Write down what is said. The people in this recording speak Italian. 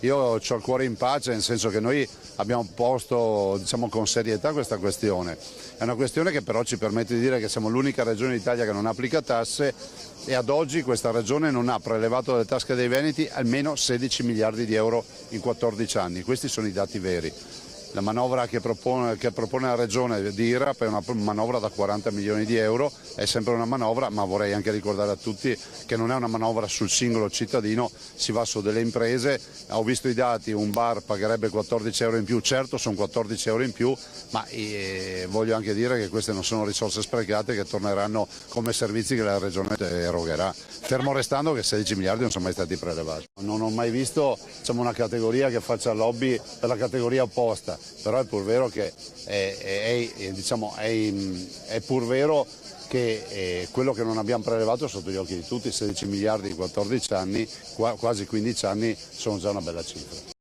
io ho il cuore in pace, nel senso che noi abbiamo posto, diciamo, con serietà questa questione. È una questione che però ci permette di dire che siamo l'unica regione d'Italia che non applica tasse e ad oggi questa regione non ha prelevato dalle tasche dei veneti almeno 16 miliardi di euro in 14 anni. Questi sono i dati veri. La manovra che propone la Regione di IRAP è una manovra da 40 milioni di euro, è sempre una manovra, ma vorrei anche ricordare a tutti che non è una manovra sul singolo cittadino, si va su delle imprese. Ho visto i dati, un bar pagherebbe 14 euro in più, certo sono 14 euro in più, ma voglio anche dire che queste non sono risorse sprecate che torneranno come servizi che la Regione erogherà, fermo restando che 16 miliardi non sono mai stati prelevati. Non ho mai visto, diciamo, una categoria che faccia lobby per la categoria opposta. Però è pur vero che è pur vero che quello che non abbiamo prelevato è sotto gli occhi di tutti, 16 miliardi in 14 anni, quasi 15 anni, sono già una bella cifra.